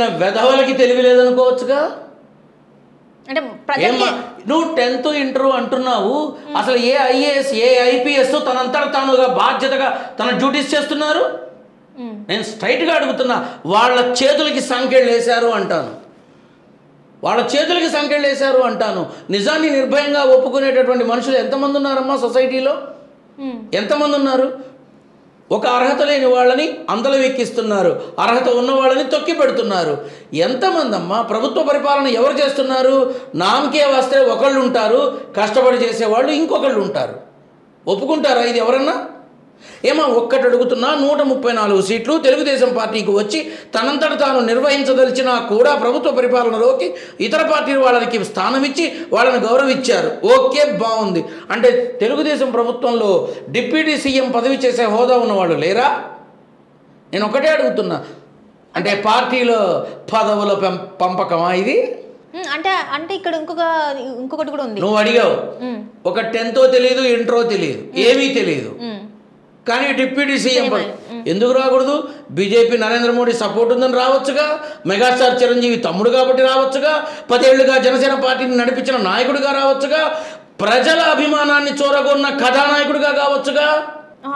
చేసిన వెధవలకి తెలివి లేదనుకోవచ్చుగా. అంటే నువ్వు 10th ఇంటర్ అంటున్నావు, అసలు ఏ ఐఏఎస్ ఏ ఐపీఎస్ తనంతట తానుగా బాధ్యతగా తన డ్యూటీస్ చేస్తున్నారు? నేను స్ట్రైట్గా అడుగుతున్నా. వాళ్ళ చేతులకి సంఖ్యలు వేశారు అంటాను, వాళ్ళ చేతులకి సంఖ్యలు వేశారు అంటాను. నిజాన్ని నిర్భయంగా ఒప్పుకునేటటువంటి మనుషులు ఎంతమంది ఉన్నారమ్మా సొసైటీలో? ఎంతమంది ఉన్నారు? ఒక అర్హత లేని వాళ్ళని అందల వెక్కిస్తున్నారు, అర్హత ఉన్న వాళ్ళని తొక్కి పెడుతున్నారు. ఎంతమంది అమ్మా? ప్రభుత్వ పరిపాలన ఎవరు చేస్తున్నారు? నామకే వస్తే ఒకళ్ళు ఉంటారు, కష్టపడి చేసేవాళ్ళు ఇంకొకళ్ళు ఉంటారు. ఒప్పుకుంటారా ఇది ఎవరన్నా? ఏమో ఒక్కటి అడుగుతున్నా, 134 సీట్లు తెలుగుదేశం పార్టీకి వచ్చి తనంతట తాను నిర్వహించదలిచినా కూడా ప్రభుత్వ పరిపాలనలోకి ఇతర పార్టీల వాళ్ళకి స్థానం ఇచ్చి వాళ్ళని గౌరవించారు. ఓకే, బాగుంది. అంటే తెలుగుదేశం ప్రభుత్వంలో డిప్యూటీ సీఎం పదవి చేసే హోదా ఉన్నవాళ్ళు లేరా? నేను ఒకటే అడుగుతున్నా. అంటే పార్టీలో పదవుల పంపకమా ఇది? అంటే అంటే ఇక్కడ ఇంకొకటి కూడా ఉంది. నువ్వు అడిగావు, ఒక 10th తెలియదు, ఇంటరో తెలియదు, ఏమీ తెలియదు, కానీ డిప్యూటీ సీఎం ఎందుకు రాకూడదు? బీజేపీ నరేంద్ర మోడీ సపోర్ట్ ఉందని రావచ్చుగా, మెగాస్టార్ చిరంజీవి తమ్ముడు కాబట్టి రావచ్చుగా, 10 ఏళ్లుగా జనసేన పార్టీని నడిపించిన నాయకుడిగా రావచ్చుగా, ప్రజల అభిమానాన్ని చూరగొన్న కథానాయకుడిగా కావచ్చుగా.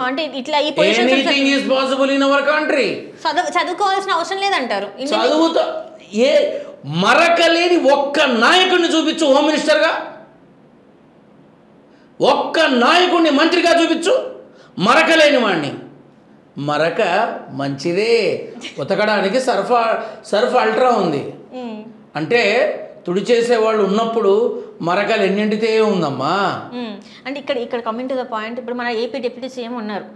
అంటే ఇట్లా anything is possible in our country. చదువుకోవాల్సిన అవసరం లేదంటారు. చదువుతో ఏ మరకలేని ఒక్క నాయకుడిని చూపించు హోమ్ మినిస్టర్గా, ఒక్క నాయకుడిని మంత్రిగా చూపించు, మరకలేని వాడిని. మరక మంచిదే, ఉతకడానికి సర్ఫ్ అల్ట్రా ఉంది. అంటే తుడి చేసేవాళ్ళు ఉన్నప్పుడు మరకలు ఎన్నింటితే ఉందమ్మా. అంటే ఇక్కడ కమింగ్ టు ద పాయింట్, ఇప్పుడు మన ఏపీ డిప్యూటీ సీఎం ఉన్నారు,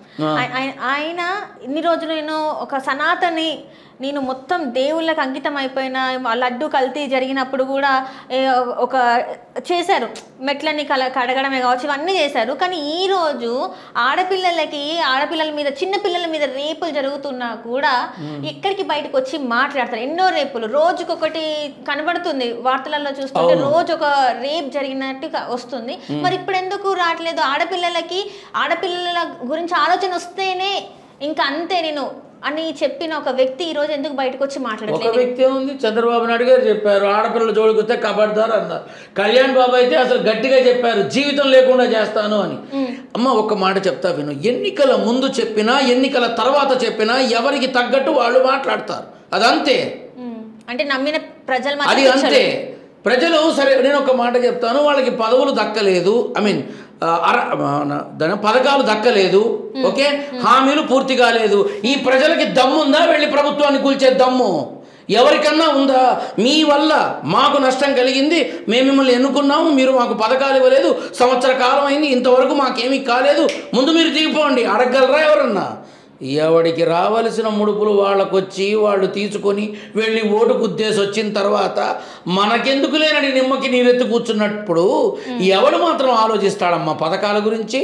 ఆయన ఇన్ని రోజులు ఒక సనాతని నేను మొత్తం దేవుళ్ళకి అంకితం అయిపోయిన, లడ్డు కల్తీ జరిగినప్పుడు కూడా ఒక చేశారు, మెట్లని కడగడమే కావచ్చు, ఇవన్నీ చేశారు. కానీ ఈరోజు ఆడపిల్లల మీద, చిన్న పిల్లల మీద రేపులు జరుగుతున్నా కూడా ఎక్కడికి బయటకు వచ్చి మాట్లాడతారు. ఎన్నో రేపులు రోజుకొకటి కనబడుతుంది వార్తలలో చూస్తుంటే, రోజు ఒక రేప్ జరిగినట్టు వస్తుంది. మరి ఇప్పుడు ఎందుకు రావట్లేదు? ఆడపిల్లల గురించి ఆలోచన వస్తేనే ఇంకా అంతే నేను అని చెప్పిన ఒక వ్యక్తి ఈ రోజు ఎందుకు బయటకు వచ్చి మాట్లాడలేదు? ఒక వ్యక్తి ఉంది, చంద్రబాబు నాయుడు గారు చెప్పారు, ఆడపిల్లల జోలికి వస్తే కబడ్దారు అన్నారు. కళ్యాణ్ బాబు అయితే అసలు గట్టిగా చెప్పారు, జీవితం లేకుండా చేస్తాను అని. అమ్మ ఒక్క మాట చెప్తా విను. ఎన్నికల ముందు చెప్పినా ఎన్నికల తర్వాత చెప్పినా ఎవరికి తగ్గట్టు వాళ్ళు మాట్లాడతారు. అదంతే. అంటే నమ్మిన ప్రజలు అది అంతే. ప్రజలు సరే, నేను ఒక మాట చెప్తాను, వాళ్ళకి పదవులు దక్కలేదు, దాని పథకాలు దక్కలేదు, ఓకే, హామీలు పూర్తి కాలేదు. ఈ ప్రజలకి దమ్ముందా వెళ్ళి ప్రభుత్వాన్ని కూల్చే దమ్ము ఎవరికన్నా ఉందా? మీ వల్ల మాకు నష్టం కలిగింది, మేము మిమ్మల్ని ఎన్నుకున్నాము, మీరు మాకు పథకాలు ఇవ్వలేదు, సంవత్సర కాలం అయింది, ఇంతవరకు మాకేమీ కాలేదు, ముందు మీరు దిగిపోండి అడగలరా ఎవరన్నా? ఎవడికి రావలసిన ముడుపులు వాళ్ళకొచ్చి వాళ్ళు తీసుకొని వెళ్ళి ఓటు గుద్దేసి వచ్చిన తర్వాత మనకెందుకు లేనని నిమ్మకి నీరెత్తి కూర్చున్నప్పుడు ఎవడు మాత్రం ఆలోచిస్తాడమ్మా పథకాల గురించి?